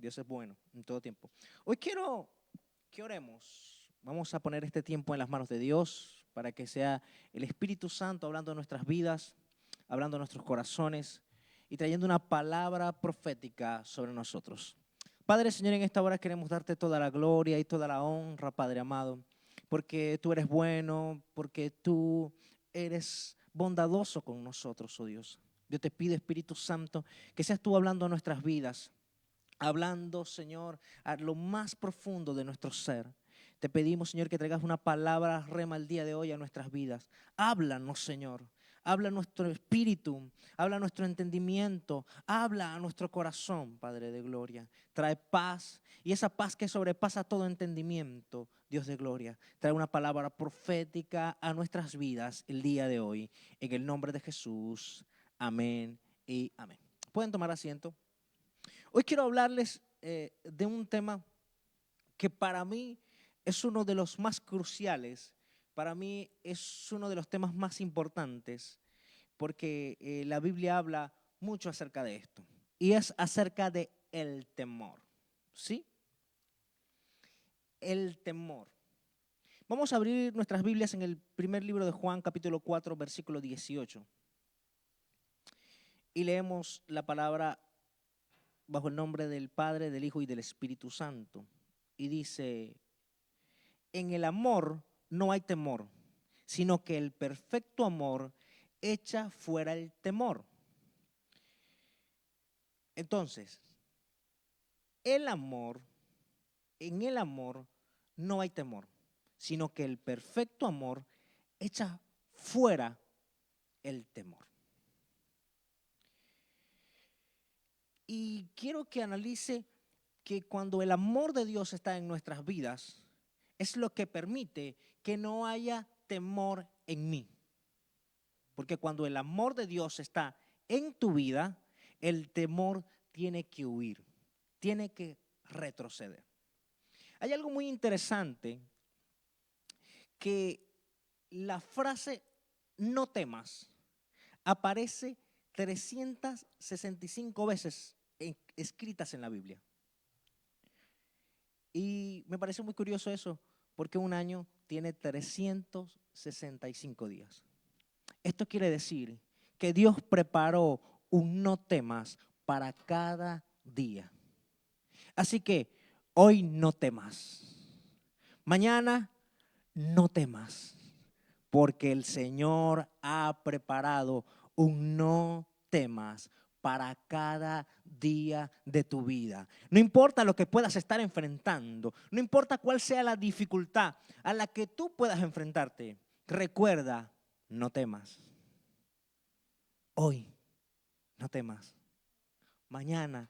Dios es bueno en todo tiempo. Hoy quiero que oremos. Vamos a poner este tiempo en las manos de Dios para que sea el Espíritu Santo hablando de nuestras vidas, hablando de nuestros corazones y trayendo una palabra profética sobre nosotros. Padre, Señor, en esta hora queremos darte toda la gloria y toda la honra, Padre amado, porque tú eres bueno, porque tú eres bondadoso con nosotros, oh Dios. Yo te pido, Espíritu Santo, que seas tú hablando a nuestras vidas, hablando, Señor, a lo más profundo de nuestro ser. Te pedimos, Señor, que traigas una palabra rema el día de hoy a nuestras vidas. Háblanos, Señor. Habla a nuestro espíritu, habla a nuestro entendimiento, habla a nuestro corazón, Padre de gloria. Trae paz y esa paz que sobrepasa todo entendimiento, Dios de gloria. Trae una palabra profética a nuestras vidas el día de hoy. En el nombre de Jesús. Amén y amén. ¿Pueden tomar asiento? Hoy quiero hablarles de un tema que para mí es uno de los más cruciales, para mí es uno de los temas más importantes, porque la Biblia habla mucho acerca de esto, y es acerca de el temor, ¿sí? El temor. Vamos a abrir nuestras Biblias en el primer libro de Juan, capítulo 4, versículo 18, y leemos la palabra bajo el nombre del Padre, del Hijo y del Espíritu Santo. Y dice: en el amor no hay temor, sino que el perfecto amor echa fuera el temor. Entonces, el amor, en el amor no hay temor, sino que el perfecto amor echa fuera el temor. Y quiero que analice que cuando el amor de Dios está en nuestras vidas, es lo que permite que no haya temor en mí. Porque cuando el amor de Dios está en tu vida, el temor tiene que huir, tiene que retroceder. Hay algo muy interesante, que la frase no temas aparece 365 veces escritas en la Biblia. Y me parece muy curioso eso, porque un año tiene 365 días. Esto quiere decir que Dios preparó un no temas para cada día. Así que hoy no temas. Mañana no temas, porque el Señor ha preparado un no temas para cada día de tu vida. No importa lo que puedas estar enfrentando, no importa cuál sea la dificultad a la que tú puedas enfrentarte, recuerda, no temas. Hoy no temas. Mañana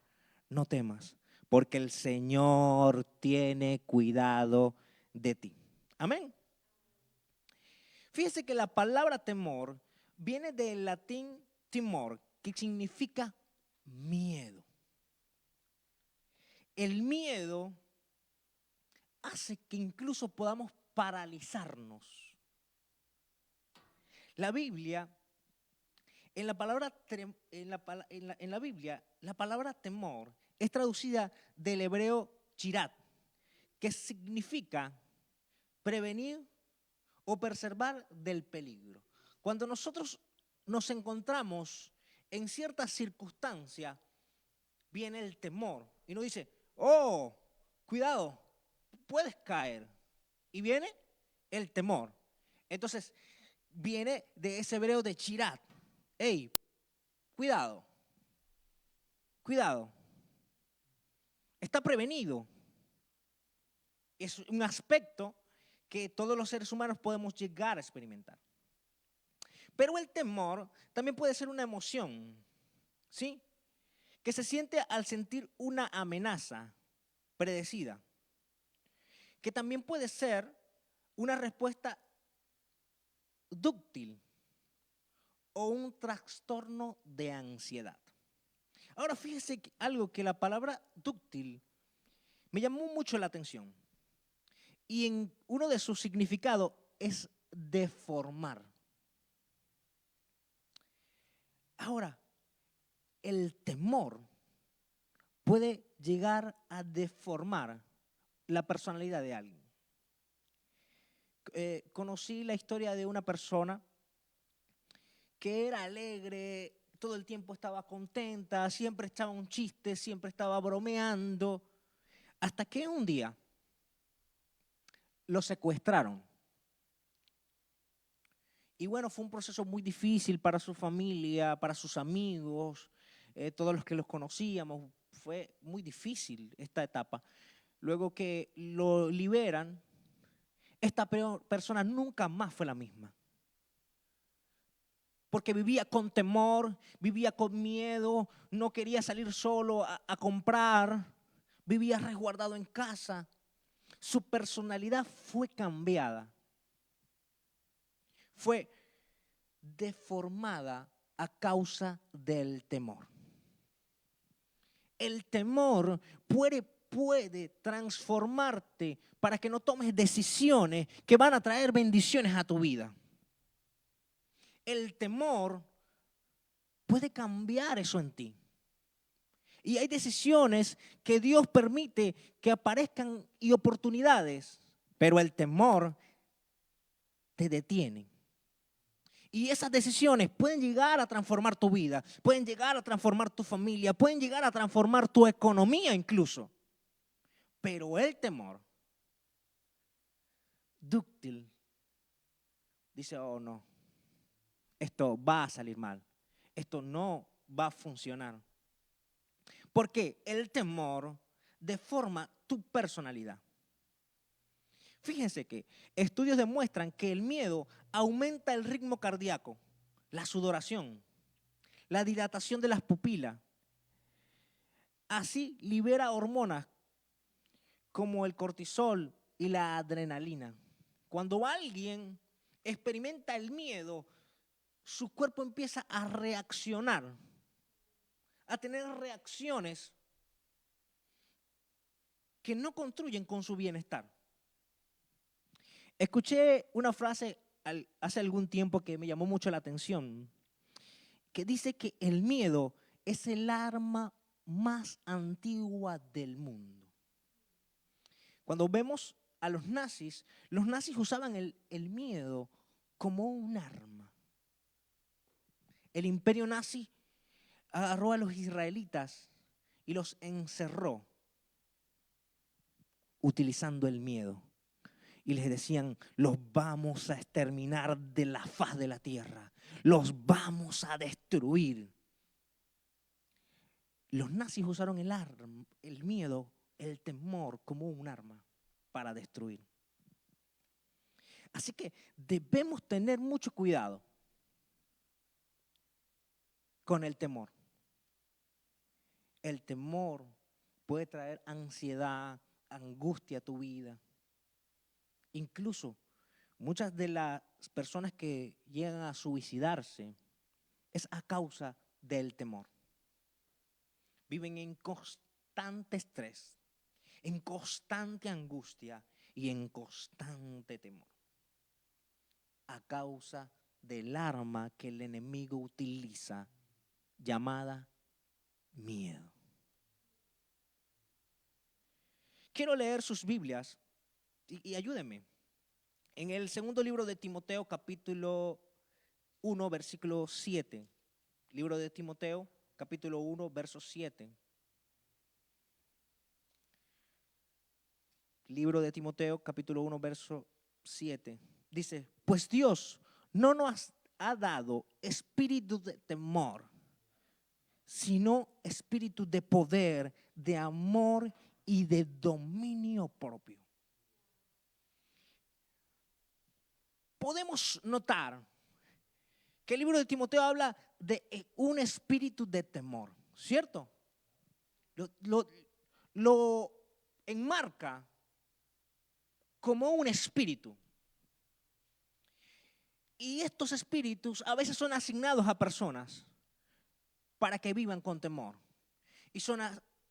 no temas, porque el Señor tiene cuidado de ti. Amén. Fíjese que la palabra temor viene del latín timor, que significa miedo. El miedo hace que incluso podamos paralizarnos. La Biblia, en la Biblia, la palabra temor es traducida del hebreo chirat, que significa prevenir o preservar del peligro. Cuando nosotros nos encontramos en cierta circunstancia, viene el temor y nos dice: oh, cuidado, puedes caer. Y viene el temor. Entonces, viene de ese hebreo de chirat. Hey, cuidado, cuidado. Está prevenido. Es un aspecto que todos los seres humanos podemos llegar a experimentar. Pero el temor también puede ser una emoción, ¿sí? Que se siente al sentir una amenaza predecida. Que también puede ser una respuesta dúctil o un trastorno de ansiedad. Ahora fíjese algo, que la palabra dúctil me llamó mucho la atención. Y en uno de sus significados es deformar. Ahora, el temor puede llegar a deformar la personalidad de alguien. Conocí la historia de una persona que era alegre, todo el tiempo estaba contenta, siempre echaba un chiste, siempre estaba bromeando, hasta que un día lo secuestraron. Y bueno, fue un proceso muy difícil para su familia, para sus amigos, todos los que los conocíamos. Fue muy difícil esta etapa. Luego que lo liberan, esta persona nunca más fue la misma. Porque vivía con temor, vivía con miedo, no quería salir solo a comprar, vivía resguardado en casa. Su personalidad fue cambiada. Fue deformada a causa del temor. El temor puede transformarte para que no tomes decisiones que van a traer bendiciones a tu vida. El temor puede cambiar eso en ti. Y hay decisiones que Dios permite que aparezcan y oportunidades, pero el temor te detiene. Y esas decisiones pueden llegar a transformar tu vida, pueden llegar a transformar tu familia, pueden llegar a transformar tu economía incluso. Pero el temor, dúctil, dice, oh no, esto va a salir mal, esto no va a funcionar. Porque el temor deforma tu personalidad. Fíjense que estudios demuestran que el miedo aumenta el ritmo cardíaco, la sudoración, la dilatación de las pupilas. Así libera hormonas como el cortisol y la adrenalina. Cuando alguien experimenta el miedo, su cuerpo empieza a reaccionar, a tener reacciones que no construyen con su bienestar. Escuché una frase hace algún tiempo que me llamó mucho la atención, que dice que el miedo es el arma más antigua del mundo. Cuando vemos a los nazis usaban el miedo como un arma. El imperio nazi agarró a los israelitas y los encerró utilizando el miedo. Y les decían, los vamos a exterminar de la faz de la tierra. Los vamos a destruir. Los nazis usaron el miedo, el temor como un arma para destruir. Así que debemos tener mucho cuidado con el temor. El temor puede traer ansiedad, angustia a tu vida. Incluso muchas de las personas que llegan a suicidarse es a causa del temor. Viven en constante estrés, en constante angustia y en constante temor. A causa del arma que el enemigo utiliza, llamada miedo. Quiero leer sus Biblias y ayúdenme. En el segundo libro de Timoteo, capítulo 1, versículo 7. Libro de Timoteo, capítulo 1, verso 7. Libro de Timoteo, capítulo 1, verso 7. Dice, pues Dios no nos ha dado espíritu de temor, sino espíritu de poder, de amor y de dominio propio. Podemos notar que el libro de Timoteo habla de un espíritu de temor, ¿cierto? Lo enmarca como un espíritu. Y estos espíritus a veces son asignados a personas para que vivan con temor. Y son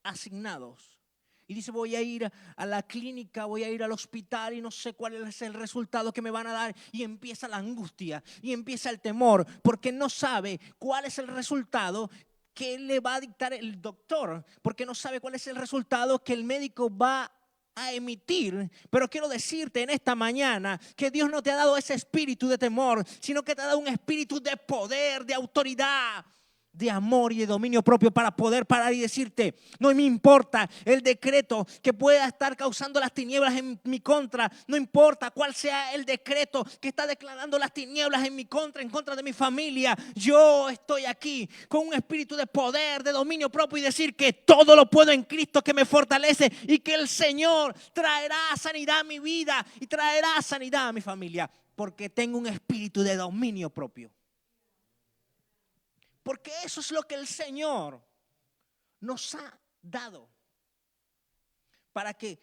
asignados. Y dice, voy a ir a la clínica, voy a ir al hospital y no sé cuál es el resultado que me van a dar. Y empieza la angustia y empieza el temor porque no sabe cuál es el resultado qué le va a dictar el doctor, porque no sabe cuál es el resultado que el médico va a emitir. Pero quiero decirte en esta mañana que Dios no te ha dado ese espíritu de temor, sino que te ha dado un espíritu de poder, de autoridad, de amor y de dominio propio para poder parar y decirte: no me importa el decreto que pueda estar causando las tinieblas en mi contra, no importa cuál sea el decreto que está declarando las tinieblas en mi contra, en contra de mi familia. Yo estoy aquí con un espíritu de poder, de dominio propio, y decir que todo lo puedo en Cristo que me fortalece, y que el Señor traerá sanidad a mi vida y traerá sanidad a mi familia, porque tengo un espíritu de dominio propio. Porque eso es lo que el Señor nos ha dado para que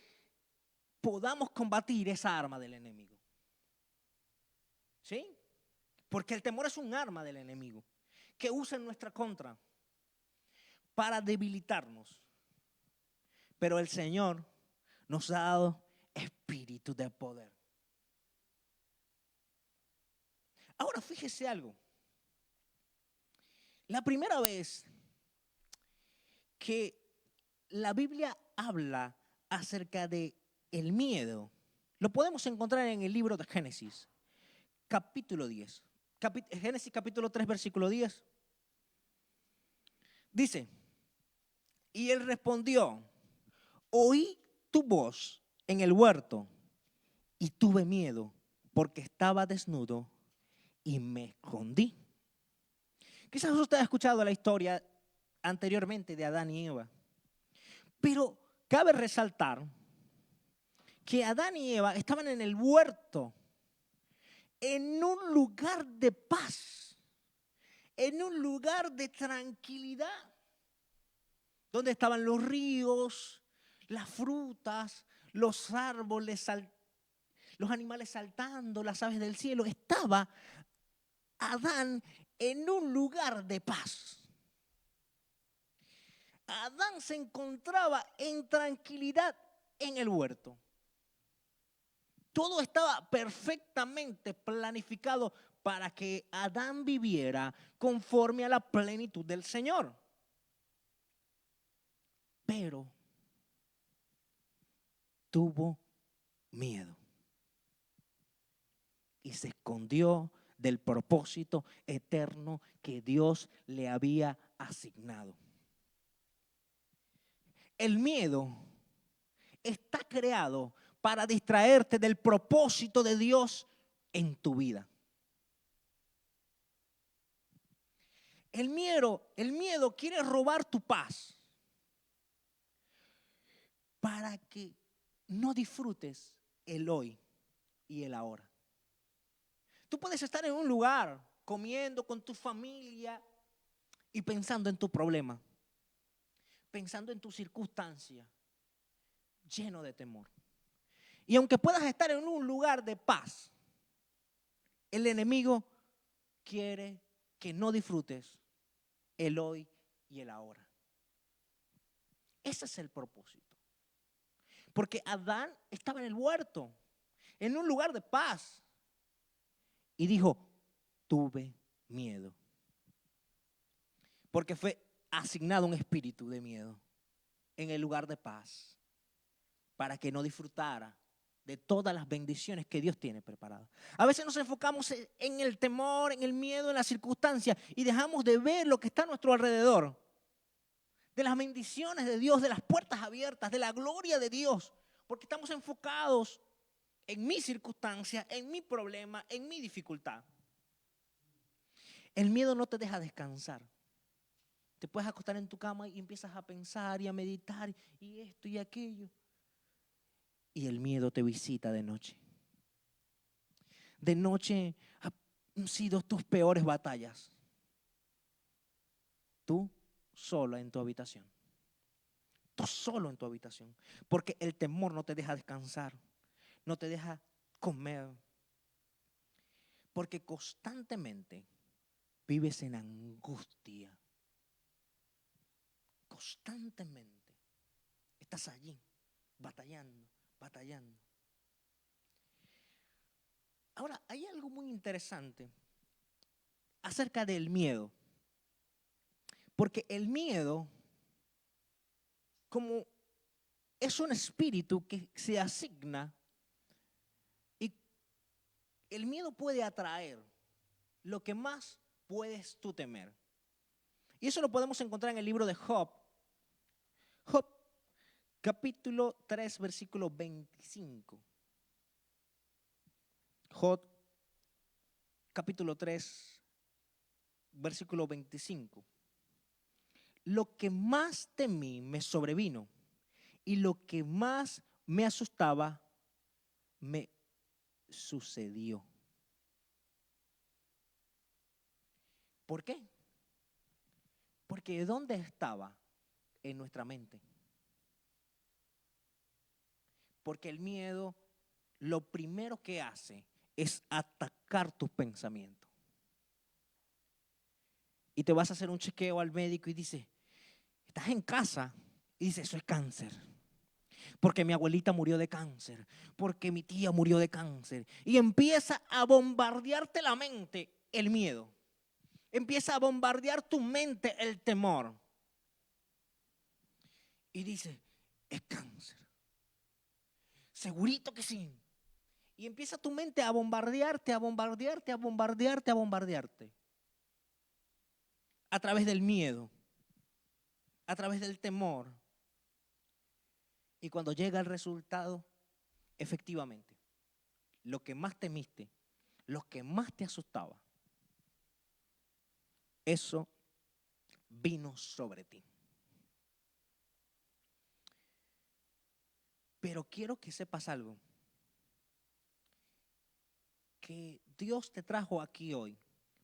podamos combatir esa arma del enemigo. ¿Sí? Porque el temor es un arma del enemigo que usa en nuestra contra para debilitarnos. Pero el Señor nos ha dado espíritu de poder. Ahora fíjese algo. La primera vez que la Biblia habla acerca de el miedo, lo podemos encontrar en el libro de Génesis, capítulo 10. Génesis capítulo 3, versículo 10. Dice: y él respondió: oí tu voz en el huerto y tuve miedo porque estaba desnudo y me escondí. Quizás usted ha escuchado la historia anteriormente de Adán y Eva, pero cabe resaltar que Adán y Eva estaban en el huerto, en un lugar de paz, en un lugar de tranquilidad, donde estaban los ríos, las frutas, los árboles, los animales saltando, las aves del cielo. Estaba Adán en un lugar de paz. Adán se encontraba en tranquilidad en el huerto. Todo estaba perfectamente planificado para que Adán viviera conforme a la plenitud del Señor. Pero tuvo miedo y se escondió del propósito eterno que Dios le había asignado. El miedo está creado para distraerte del propósito de Dios en tu vida. El miedo quiere robar tu paz para que no disfrutes el hoy y el ahora. Tú puedes estar en un lugar comiendo con tu familia y pensando en tu problema, pensando en tu circunstancia, lleno de temor. Y aunque puedas estar en un lugar de paz, el enemigo quiere que no disfrutes el hoy y el ahora. Ese es el propósito. Porque Adán estaba en el huerto, en un lugar de paz, y dijo: tuve miedo. Porque fue asignado un espíritu de miedo en el lugar de paz, para que no disfrutara de todas las bendiciones que Dios tiene preparadas. A veces nos enfocamos en el temor, en el miedo, en las circunstancias, y dejamos de ver lo que está a nuestro alrededor, de las bendiciones de Dios, de las puertas abiertas, de la gloria de Dios, porque estamos enfocados en mi circunstancia, en mi problema, en mi dificultad. El miedo no te deja descansar. Te puedes acostar en tu cama y empiezas a pensar y a meditar y esto y aquello. Y el miedo te visita de noche. De noche han sido tus peores batallas. Tú solo en tu habitación. Tú solo en tu habitación. Porque el temor no te deja descansar. No te deja comer. Porque constantemente vives en angustia. Constantemente estás allí, batallando. Ahora, hay algo muy interesante acerca del miedo. Porque el miedo, como es un espíritu que se asigna, y el miedo puede atraer lo que más puedes tú temer. Y eso lo podemos encontrar en el libro de Job. Job, capítulo 3, versículo 25. Job, capítulo 3, versículo 25. Lo que más temí me sobrevino, y lo que más me asustaba me sucedió. ¿Por qué? Porque ¿dónde estaba? En nuestra mente. Porque el miedo lo primero que hace es atacar tus pensamientos. Y te vas a hacer un chequeo al médico y dice, estás en casa, y dice, eso es cáncer. Porque mi abuelita murió de cáncer, porque mi tía murió de cáncer. Y empieza a bombardearte la mente el miedo. Empieza a bombardear tu mente el temor. Y dice, es cáncer. Segurito que sí. Y empieza tu mente a bombardearte, a bombardearte, a bombardearte, a bombardearte. A través del miedo, a través del temor. Y cuando llega el resultado, efectivamente, lo que más temiste, lo que más te asustaba, eso vino sobre ti. Pero quiero que sepas algo, que Dios te trajo aquí hoy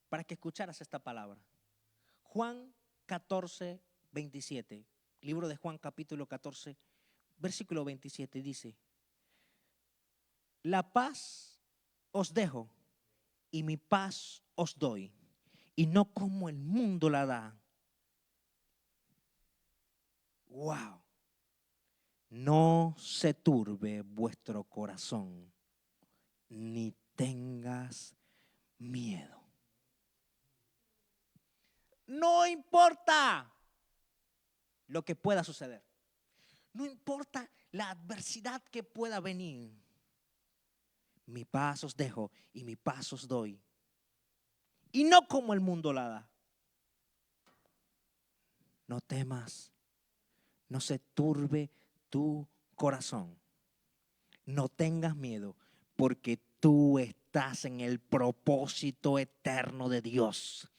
para que escucharas esta palabra. Juan 14, 27, libro de Juan capítulo 14, versículo 27 dice, la paz os dejo y mi paz os doy, y no como el mundo la da. Wow. No se turbe vuestro corazón, ni tengas miedo. No importa lo que pueda suceder. No importa la adversidad que pueda venir. Mi paz os dejo y mi paz os doy. Y no como el mundo la da. No temas, no se turbe tu corazón. No tengas miedo, porque tú estás en el propósito eterno de Dios.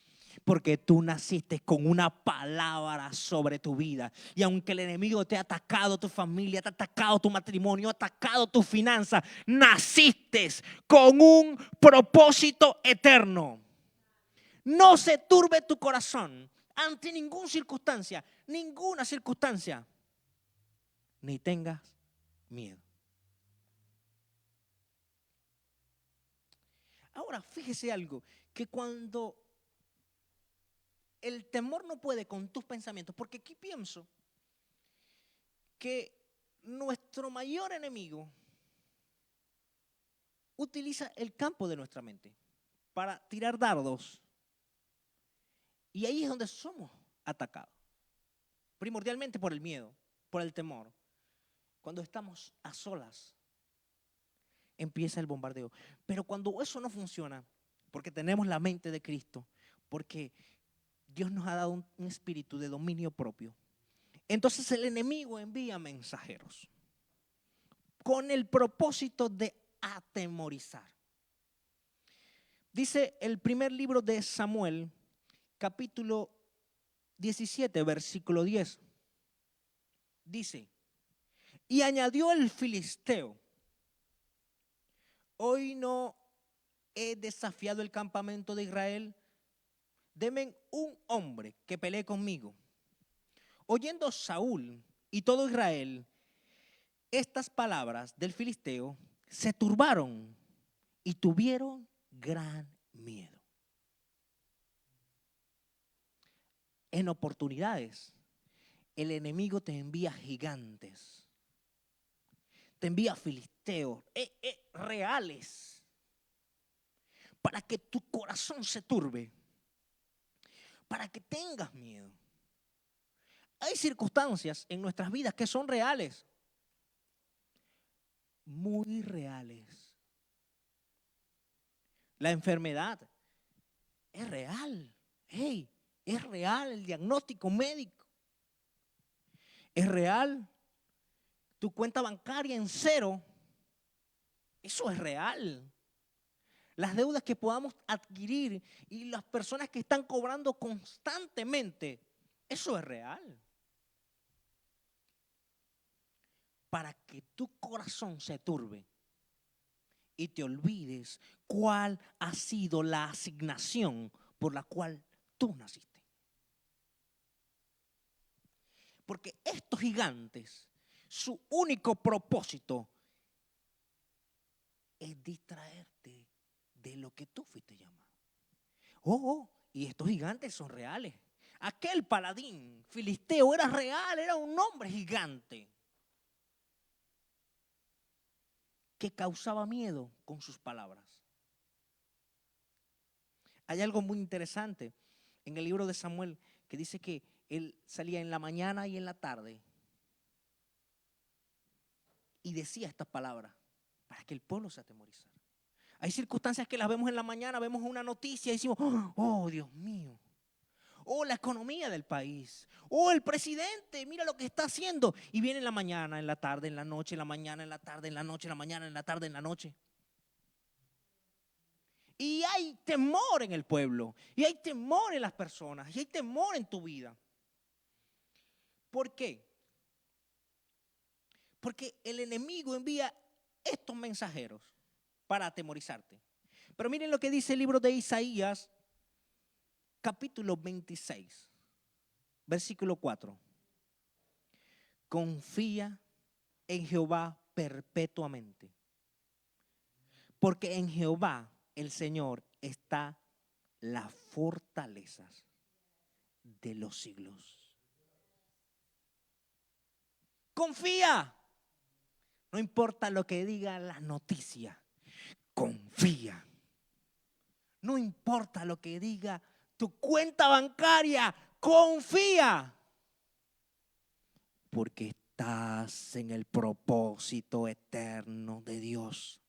Porque tú naciste con una palabra sobre tu vida. Y aunque el enemigo te ha atacado tu familia, te ha atacado tu matrimonio, ha atacado tu finanza, naciste con un propósito eterno. No se turbe tu corazón ante ninguna circunstancia, ni tengas miedo. Ahora, fíjese algo, que cuando el temor no puede con tus pensamientos, porque aquí pienso que nuestro mayor enemigo utiliza el campo de nuestra mente para tirar dardos. Y ahí es donde somos atacados. Primordialmente por el miedo, por el temor. Cuando estamos a solas, empieza el bombardeo. Pero cuando eso no funciona, porque tenemos la mente de Cristo, porque Dios nos ha dado un espíritu de dominio propio, entonces el enemigo envía mensajeros con el propósito de atemorizar. Dice el primer libro de Samuel, capítulo 17, versículo 10. Dice, y añadió el filisteo, hoy no he desafiado el campamento de Israel, denme un hombre que pelee conmigo. Oyendo Saúl y todo Israel estas palabras del filisteo, se turbaron y tuvieron gran miedo. En oportunidades, el enemigo te envía gigantes, te envía filisteos reales, para que tu corazón se turbe, para que tengas miedo. Hay circunstancias en nuestras vidas que son reales, muy reales. La enfermedad es real. Hey, es real el diagnóstico médico. Es real tu cuenta bancaria en cero. Eso es real. Las deudas que podamos adquirir y las personas que están cobrando constantemente, eso es real. Para que tu corazón se turbe y te olvides cuál ha sido la asignación por la cual tú naciste. Porque estos gigantes, su único propósito es distraerte de lo que tú fuiste llamado. Y estos gigantes son reales. Aquel paladín filisteo era real, era un hombre gigante que causaba miedo con sus palabras. Hay algo muy interesante en el libro de Samuel que dice que él salía en la mañana y en la tarde y decía estas palabras para que el pueblo se atemorizara. Hay circunstancias que las vemos en la mañana, vemos una noticia y decimos, oh Dios mío, la economía del país, el presidente, mira lo que está haciendo. Y viene en la mañana, en la tarde, en la noche, en la mañana, en la tarde, en la noche, en la mañana, en la tarde, en la noche. Y hay temor en el pueblo, y hay temor en las personas, y hay temor en tu vida. ¿Por qué? Porque el enemigo envía estos mensajeros para atemorizarte. Pero miren lo que dice el libro de Isaías, capítulo 26, versículo 4. Confía en Jehová perpetuamente, porque en Jehová el Señor está la fortaleza de los siglos. Confía. No importa lo que diga la noticia, confía. No importa lo que diga tu cuenta bancaria, confía. Porque estás en el propósito eterno de Dios.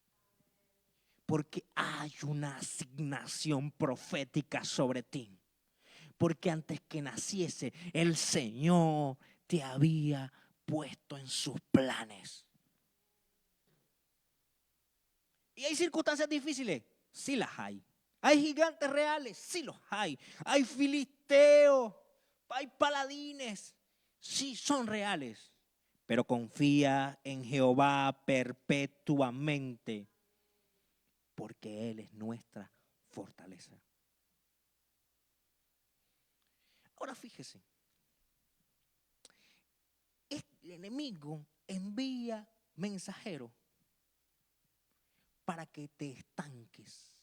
Porque hay una asignación profética sobre ti. Porque antes que naciese, el Señor te había puesto en sus planes. ¿Y hay circunstancias difíciles? Sí las hay. ¿Hay gigantes reales? Sí los hay. ¿Hay filisteos? ¿Hay paladines? Sí, son reales. Pero confía en Jehová perpetuamente, porque Él es nuestra fortaleza. Ahora fíjese, el enemigo envía mensajeros para que te estanques,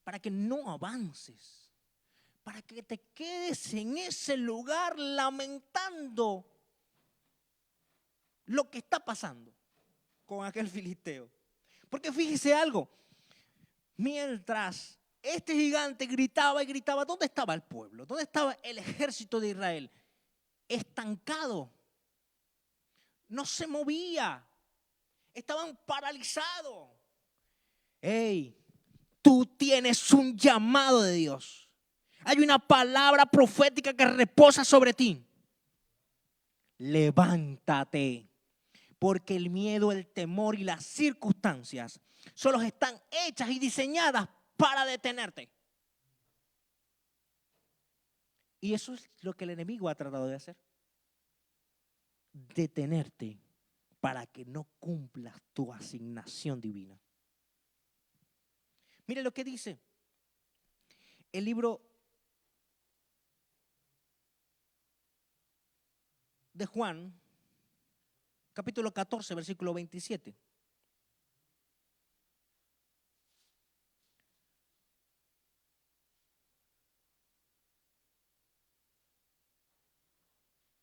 para que no avances, para que te quedes en ese lugar lamentando lo que está pasando con aquel filisteo. Porque fíjese algo, mientras este gigante gritaba y gritaba, ¿dónde estaba el pueblo? ¿Dónde estaba el ejército de Israel? Estancado, no se movía, estaban paralizados. Hey, tú tienes un llamado de Dios. Hay una palabra profética que reposa sobre ti. Levántate, porque el miedo, el temor y las circunstancias solo están hechas y diseñadas para detenerte. Y eso es lo que el enemigo ha tratado de hacer. Detenerte para que no cumplas tu asignación divina. Mire lo que dice el libro de Juan, capítulo 14, versículo 27.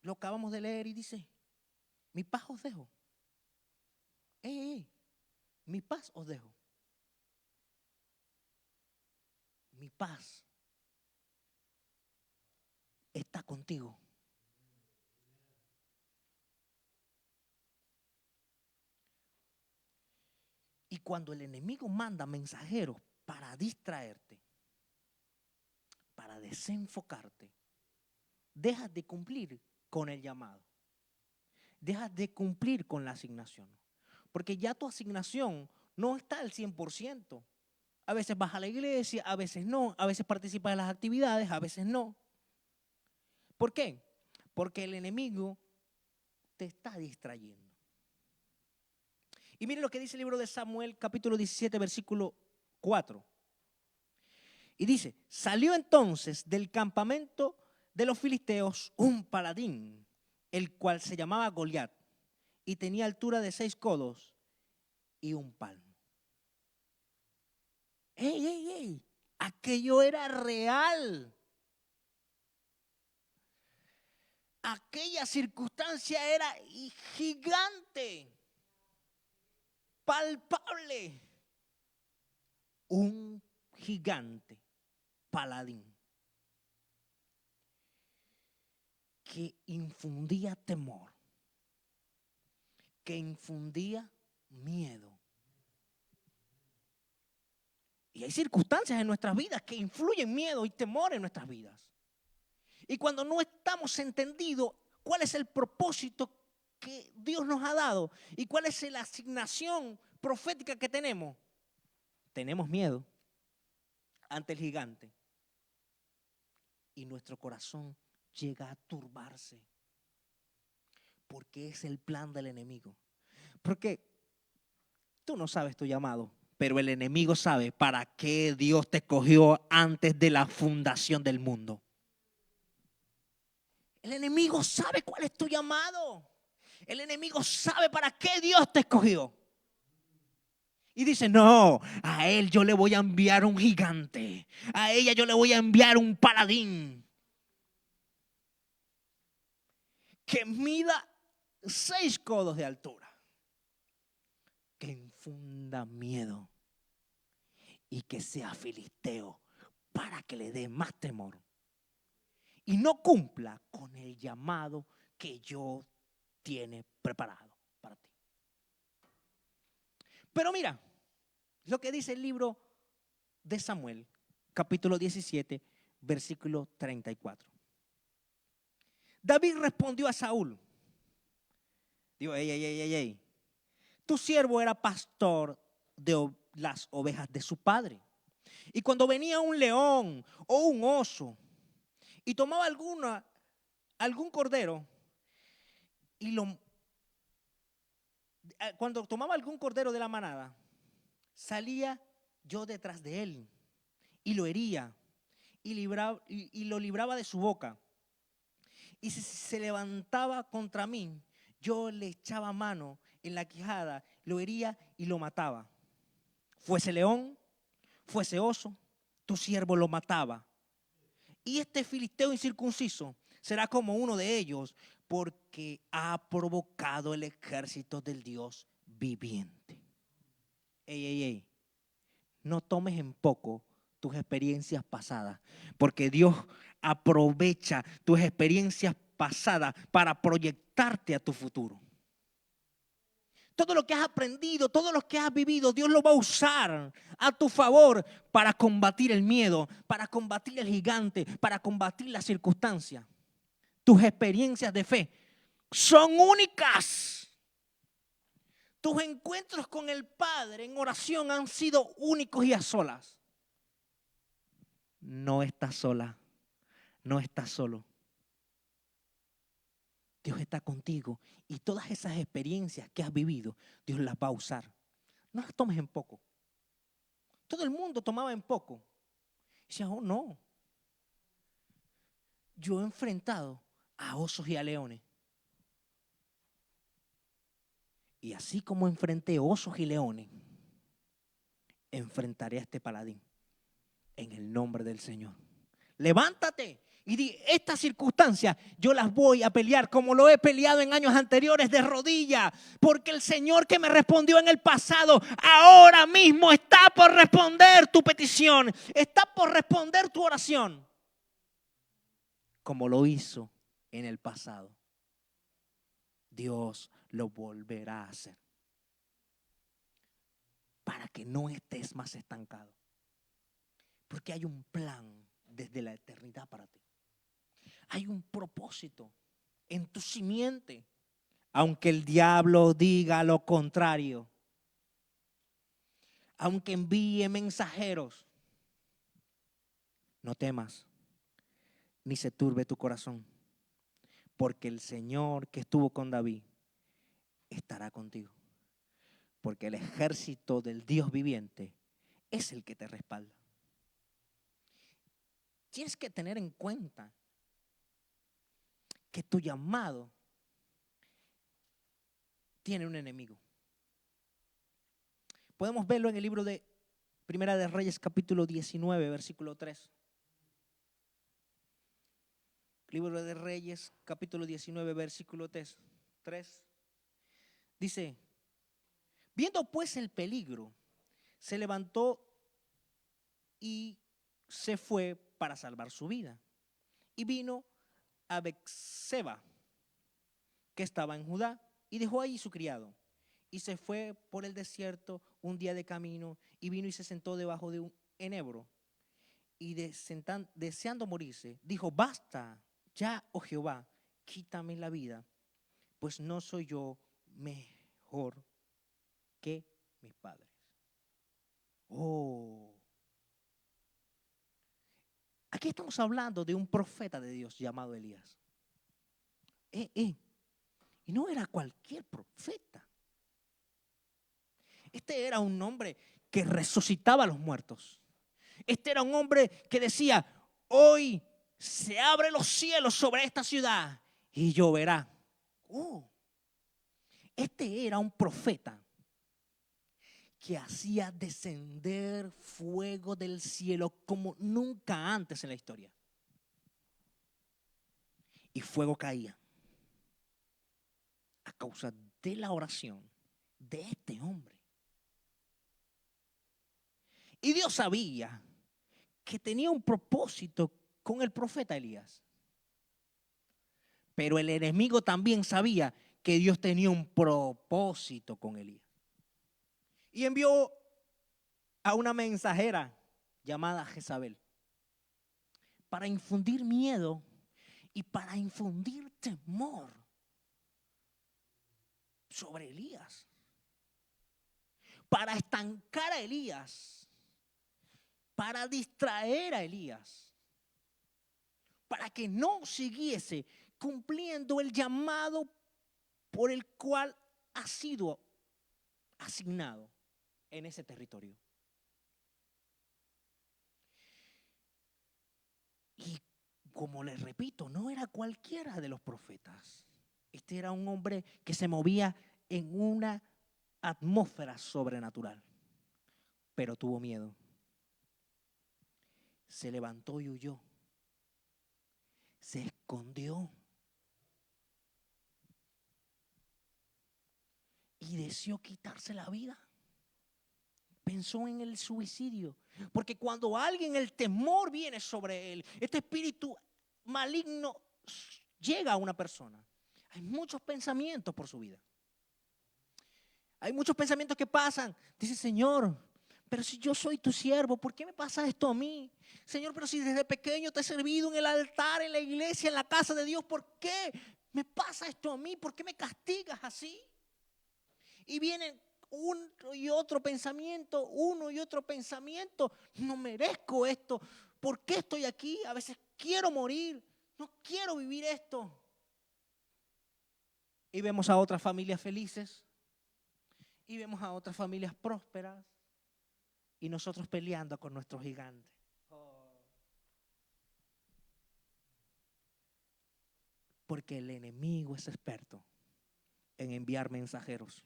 Lo acabamos de leer y dice, mi paz os dejo. Mi paz os dejo. Mi paz está contigo. cuando el enemigo manda mensajeros para distraerte, para desenfocarte, dejas de cumplir con el llamado. Dejas de cumplir con la asignación. Porque ya tu asignación no está al 100%. A veces vas a la iglesia, a veces no. A veces participas en las actividades, a veces no. ¿Por qué? Porque el enemigo te está distrayendo. Y miren lo que dice el libro de Samuel, capítulo 17, versículo 4. Y dice, salió entonces del campamento de los filisteos un paladín, el cual se llamaba Goliat, y tenía altura de 6 codos y un palmo. ¡Ey, ey, ey! Aquello era real. Aquella circunstancia era gigante, palpable. Un gigante paladín que infundía temor, que infundía miedo. Y hay circunstancias en nuestras vidas que influyen miedo y temor en nuestras vidas. Y cuando no estamos entendidos cuál es el propósito que Dios nos ha dado y cuál es la asignación profética que tenemos miedo ante el gigante. Y nuestro corazón llega a turbarse. Porque es el plan del enemigo. Porque tú no sabes tu llamado, pero el enemigo sabe para qué Dios te escogió antes de la fundación del mundo. El enemigo sabe cuál es tu llamado. El enemigo sabe para qué Dios te escogió. Y dice, no, a él yo le voy a enviar un gigante. A ella yo le voy a enviar un paladín. Que mida 6 codos de altura. Que infunda miedo. Y que sea filisteo para que le dé más temor. Y no cumpla con el llamado que Dios tiene preparado para ti. Pero mira, lo que dice el libro de Samuel, capítulo 17, versículo 34. David respondió a Saúl. Digo, ey. Tu siervo era pastor de las ovejas de su padre. Y cuando venía un león o un oso y tomaba algún cordero y cuando tomaba algún cordero de la manada, salía yo detrás de él y lo hería y lo libraba de su boca. Y si se levantaba contra mí, yo le echaba mano en la quijada, lo hería y lo mataba. Fuese león, fuese oso, tu siervo lo mataba. Y este filisteo incircunciso será como uno de ellos, porque ha provocado el ejército del Dios viviente. Ey. No tomes en poco tus experiencias pasadas, porque Dios aprovecha tus experiencias pasadas para proyectarte a tu futuro. Todo lo que has aprendido, todo lo que has vivido, Dios lo va a usar a tu favor para combatir el miedo, para combatir el gigante, para combatir las circunstancias. Tus experiencias de fe son únicas. Tus encuentros con el Padre en oración han sido únicos y a solas. No estás sola, no estás solo. Dios está contigo y todas esas experiencias que has vivido, Dios las va a usar. No las tomes en poco. Todo el mundo tomaba en poco. Y decía, oh no. Yo he enfrentado a osos y a leones. Y así como enfrenté osos y leones, enfrentaré a este paladín en el nombre del Señor. Levántate y di, estas circunstancias yo las voy a pelear como lo he peleado en años anteriores de rodillas, porque el Señor que me respondió en el pasado ahora mismo está por responder tu petición, está por responder tu oración, como lo hizo en el pasado. Dios lo volverá a hacer. para que no estés más estancado. Porque hay un plan desde la eternidad para ti. Hay un propósito en tu simiente. Aunque el diablo diga lo contrario, aunque envíe mensajeros, no temas, ni se turbe tu corazón, porque el Señor que estuvo con David estará contigo. Porque el ejército del Dios viviente es el que te respalda. Tienes que tener en cuenta que tu llamado tiene un enemigo. Podemos verlo en el libro de Primera de Reyes, capítulo 19, versículo 3. Libro de Reyes, capítulo 19, versículo 3. Dice: viendo pues el peligro, se levantó y se fue para salvar su vida. Y vino a Beerseba, que estaba en Judá, y dejó allí su criado. Y se fue por el desierto un día de camino, y vino y se sentó debajo de un enebro. Y deseando morirse, dijo: basta ya, oh Jehová, quítame la vida, pues no soy yo mejor que mis padres. Oh. Aquí estamos hablando de un profeta de Dios llamado Elías. Y no era cualquier profeta. Este era un hombre que resucitaba a los muertos. Este era un hombre que decía: hoy se abren los cielos sobre esta ciudad y lloverá. Este era un profeta que hacía descender fuego del cielo como nunca antes en la historia. Y fuego caía a causa de la oración de este hombre. Y Dios sabía que tenía un propósito con el profeta Elías. Pero el enemigo también sabía que Dios tenía un propósito con Elías. Y envió a una mensajera llamada Jezabel para infundir miedo y para infundir temor sobre Elías. Para estancar a Elías. Para distraer a Elías. Para que no siguiese cumpliendo el llamado por el cual ha sido asignado en ese territorio. Y como les repito, no era cualquiera de los profetas. Este era un hombre que se movía en una atmósfera sobrenatural, pero tuvo miedo. Se levantó y huyó. Se escondió. Y deseó quitarse la vida. Pensó en el suicidio. Porque cuando alguien, el temor viene sobre él, este espíritu maligno llega a una persona. Hay muchos pensamientos por su vida. Hay muchos pensamientos que pasan. Dice: Señor, pero si yo soy tu siervo, ¿por qué me pasa esto a mí? Señor, pero si desde pequeño te he servido en el altar, en la iglesia, en la casa de Dios, ¿por qué me pasa esto a mí? ¿Por qué me castigas así? Y vienen uno y otro pensamiento. No merezco esto. ¿Por qué estoy aquí? A veces quiero morir. No quiero vivir esto. Y vemos a otras familias felices. Y vemos a otras familias prósperas. Y nosotros peleando con nuestros gigantes. Porque el enemigo es experto en enviar mensajeros.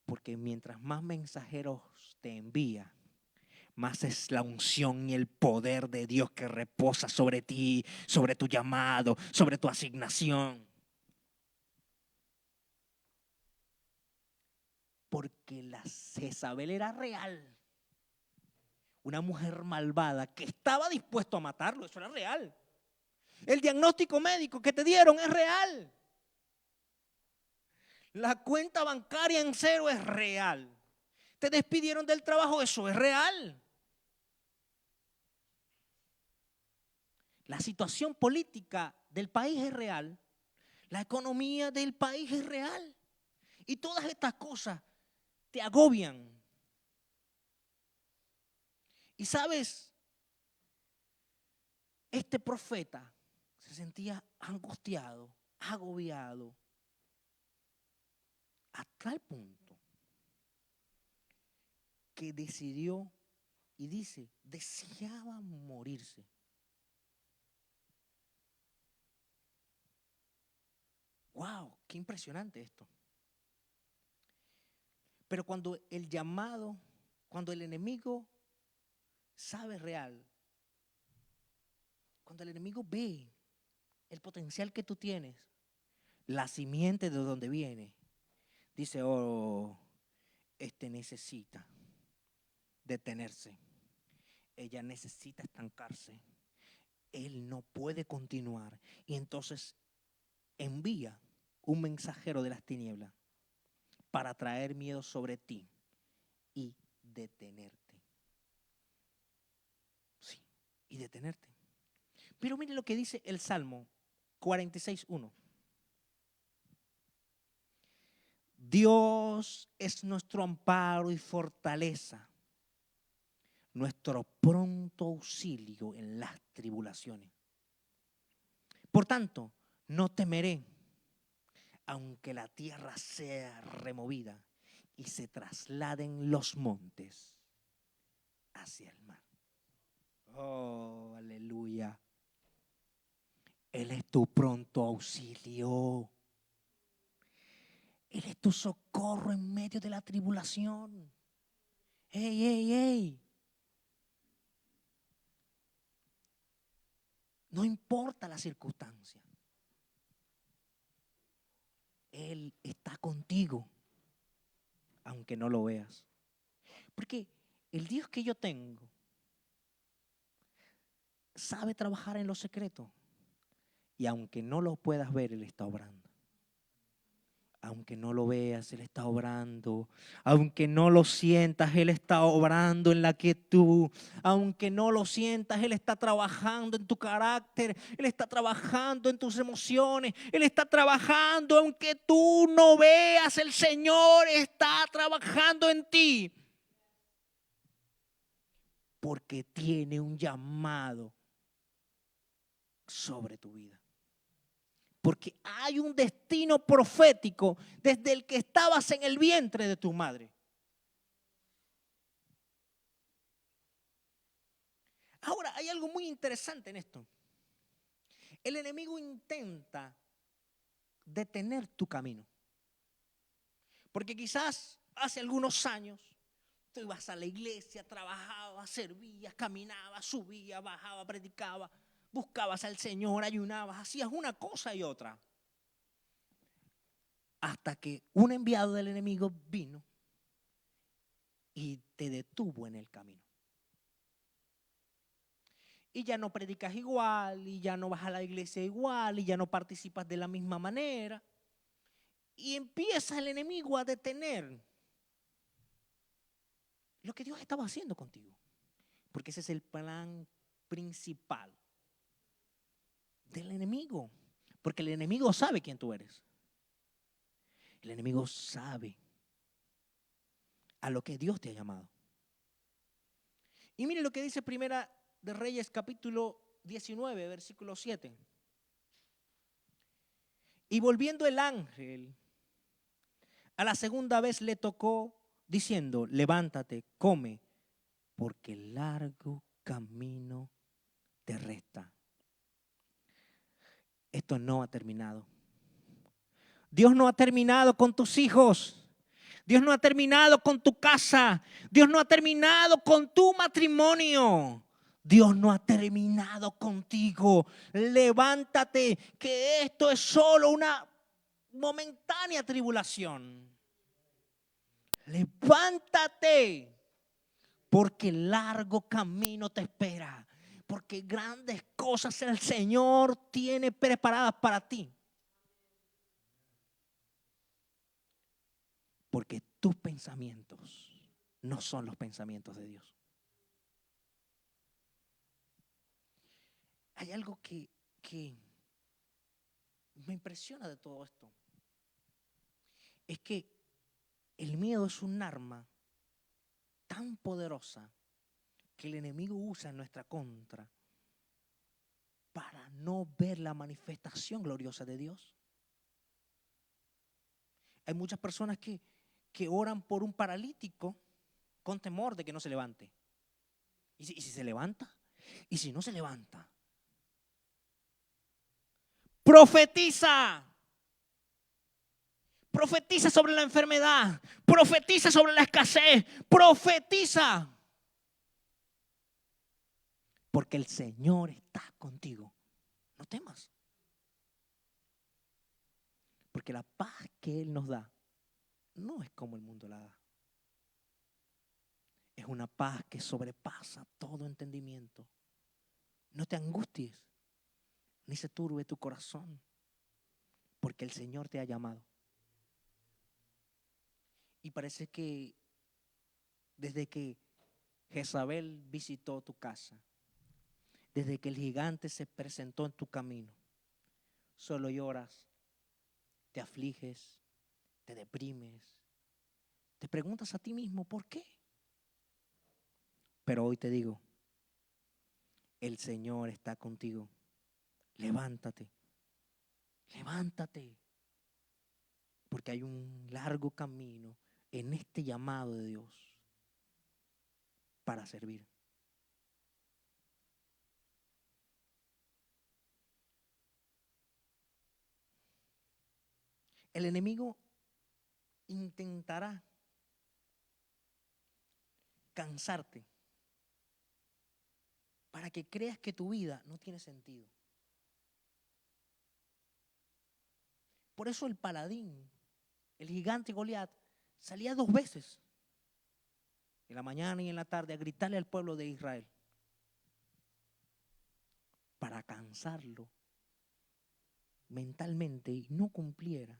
Porque mientras más mensajeros te envía, más es la unción y el poder de Dios que reposa sobre ti, sobre tu llamado, sobre tu asignación. Porque la Jezabel era real. Una mujer malvada que estaba dispuesto a matarlo, eso era real. El diagnóstico médico que te dieron es real. La cuenta bancaria en cero es real. Te despidieron del trabajo, eso es real. La situación política del país es real. La economía del país es real. Y todas estas cosas te agobian. Y sabes, este profeta se sentía angustiado, agobiado, a tal punto que decidió y dice, deseaba morirse. ¡Wow! ¡Qué impresionante esto! Pero cuando el llamado, cuando el enemigo sabe real, cuando el enemigo ve el potencial que tú tienes, la simiente de donde viene, dice, oh, este necesita detenerse. Ella necesita estancarse. Él no puede continuar. Y entonces envía un mensajero de las tinieblas para traer miedo sobre ti y detenerte. Sí, y detenerte. Pero mire lo que dice el Salmo 46:1. Dios es nuestro amparo y fortaleza, nuestro pronto auxilio en las tribulaciones. Por tanto, no temeré, aunque la tierra sea removida y se trasladen los montes hacia el mar. Oh, aleluya. Él es tu pronto auxilio. Él es tu socorro en medio de la tribulación. ¡Ey, ey, ey! No importa la circunstancia. Él está contigo, aunque no lo veas. Porque el Dios que yo tengo sabe trabajar en lo secreto. Y aunque no lo puedas ver, Él está obrando. Aunque no lo veas, Él está obrando. Aunque no lo sientas, Él está obrando en la quietud. Aunque no lo sientas, Él está trabajando en tu carácter. Él está trabajando en tus emociones. Él está trabajando aunque tú no veas. El Señor está trabajando en ti. Porque tiene un llamado sobre tu vida. Porque hay un destino profético desde el que estabas en el vientre de tu madre. Ahora, hay algo muy interesante en esto. El enemigo intenta detener tu camino. Porque quizás hace algunos años tú ibas a la iglesia, trabajabas, servías, caminabas, subías, bajabas, predicabas, buscabas al Señor, ayunabas, hacías una cosa y otra. Hasta que un enviado del enemigo vino y te detuvo en el camino. Y ya no predicas igual, y ya no vas a la iglesia igual, y ya no participas de la misma manera. Y empieza el enemigo a detener lo que Dios estaba haciendo contigo. Porque ese es el plan principal del enemigo. Porque el enemigo sabe quién tú eres. El enemigo sabe a lo que Dios te ha llamado. Y mire lo que dice Primera de Reyes capítulo 19, versículo 7. Y volviendo el ángel, a la segunda vez le tocó diciendo, levántate, come, porque largo camino te resta. Esto no ha terminado. Dios no ha terminado con tus hijos. Dios no ha terminado con tu casa. Dios no ha terminado con tu matrimonio. Dios no ha terminado contigo. Levántate, que esto es solo una momentánea tribulación. Levántate, porque largo camino te espera. Porque grandes cosas el Señor tiene preparadas para ti. Porque tus pensamientos no son los pensamientos de Dios. Hay algo que me impresiona de todo esto. Es que el miedo es un arma tan poderosa que el enemigo usa en nuestra contra para no ver la manifestación gloriosa de Dios. Hay muchas personas que oran por un paralítico con temor de que no se levante. ¿Y si se levanta? ¿Y si no se levanta? Profetiza. Profetiza sobre la enfermedad. Profetiza sobre la escasez. Profetiza. Porque el Señor está contigo. No temas. Porque la paz que Él nos da no es como el mundo la da. Es una paz que sobrepasa todo entendimiento. No te angusties, ni se turbe tu corazón, porque el Señor te ha llamado. Y parece que desde que Jezabel visitó tu casa, desde que el gigante se presentó en tu camino, solo lloras, te afliges, te deprimes, te preguntas a ti mismo, ¿por qué? Pero hoy te digo, el Señor está contigo. Levántate, levántate, porque hay un largo camino en este llamado de Dios para servir. El enemigo intentará cansarte para que creas que tu vida no tiene sentido. Por eso el paladín, el gigante Goliat, salía 2 veces, en la mañana y en la tarde, a gritarle al pueblo de Israel para cansarlo mentalmente y no cumpliera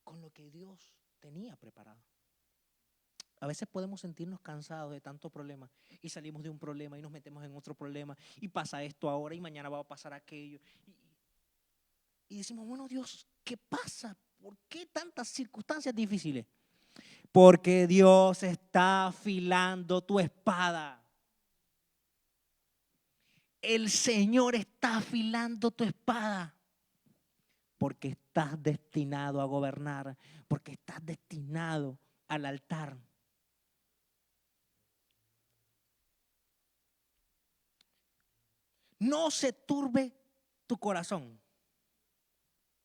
con lo que Dios tenía preparado. A veces podemos sentirnos cansados de tantos problemas y salimos de un problema y nos metemos en otro problema y pasa esto ahora y mañana va a pasar aquello. Y decimos, bueno, Dios, ¿qué pasa? ¿Por qué tantas circunstancias difíciles? Porque Dios está afilando tu espada. El Señor está afilando tu espada. Porque estás destinado a gobernar. Porque estás destinado al altar. No se turbe tu corazón.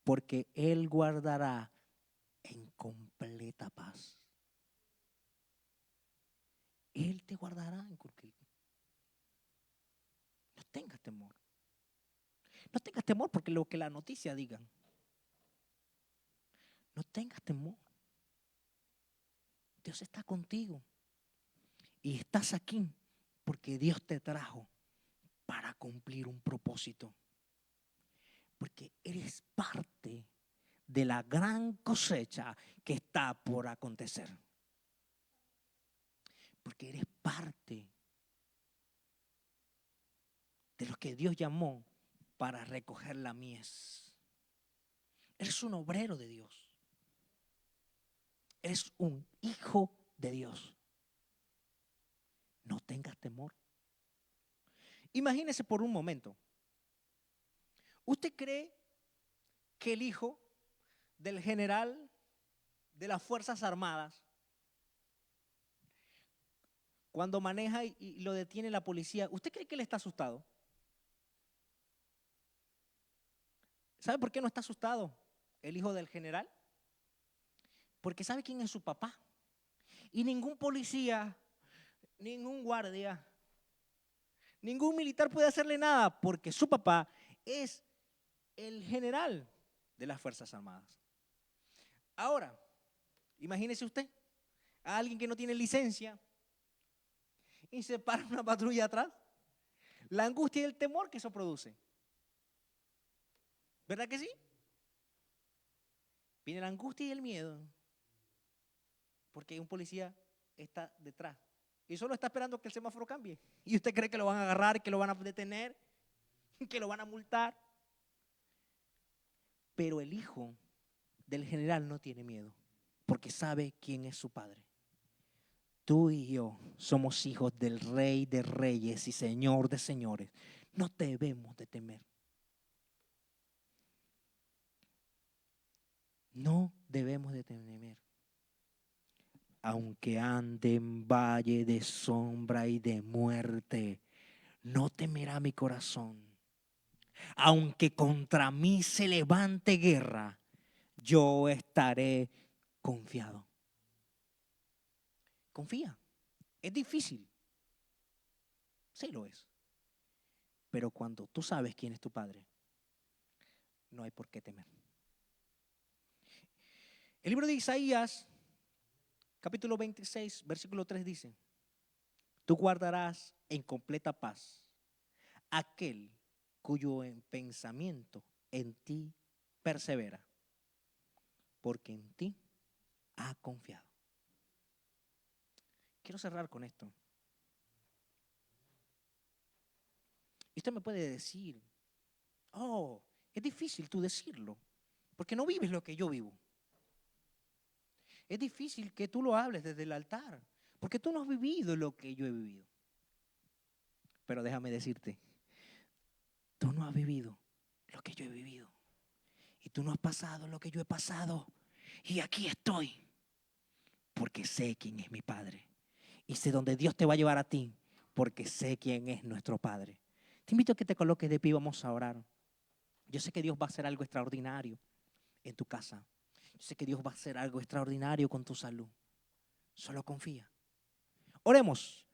Porque Él guardará en completa paz. Él te guardará en completa. No tengas temor. No tengas temor porque lo que la noticia digan. No tengas temor. Dios está contigo. Y estás aquí porque Dios te trajo para cumplir un propósito. Porque eres parte de la gran cosecha que está por acontecer. Porque eres parte de los que Dios llamó para recoger la mies. Eres un obrero de Dios. Eres un hijo de Dios. No tengas temor. Imagínese por un momento. ¿Usted cree que el hijo del general de las Fuerzas Armadas, cuando maneja y lo detiene la policía, ¿usted cree que él está asustado? ¿Sabe por qué no está asustado el hijo del general? Porque sabe quién es su papá. Y ningún policía, ningún guardia, ningún militar puede hacerle nada porque su papá es el general de las Fuerzas Armadas. Ahora, imagínese usted a alguien que no tiene licencia y se para una patrulla atrás. La angustia y el temor que eso produce. ¿Verdad que sí? Viene la angustia y el miedo, porque un policía está detrás y solo está esperando que el semáforo cambie. Y usted cree que lo van a agarrar, que lo van a detener, que lo van a multar. Pero el hijo del general no tiene miedo, porque sabe quién es su padre. Tú y yo somos hijos del Rey de Reyes y Señor de Señores. No debemos de temer. No debemos de temer. Aunque ande en valle de sombra y de muerte, no temerá mi corazón. Aunque contra mí se levante guerra, yo estaré confiado. Confía. Es difícil. Sí lo es. Pero cuando tú sabes quién es tu padre, no hay por qué temer. El libro de Isaías, capítulo 26, versículo 3 dice: tú guardarás en completa paz aquel cuyo pensamiento en ti persevera, porque en ti ha confiado. Quiero cerrar con esto. Y usted me puede decir, oh, es difícil tú decirlo, porque no vives lo que yo vivo. Es difícil que tú lo hables desde el altar, porque tú no has vivido lo que yo he vivido. Pero déjame decirte, tú no has vivido lo que yo he vivido. Y tú no has pasado lo que yo he pasado. Y aquí estoy, porque sé quién es mi Padre. Y sé dónde Dios te va a llevar a ti, porque sé quién es nuestro Padre. Te invito a que te coloques de pie y vamos a orar. Yo sé que Dios va a hacer algo extraordinario en tu casa. Yo sé que Dios va a hacer algo extraordinario con tu salud. Solo confía. Oremos.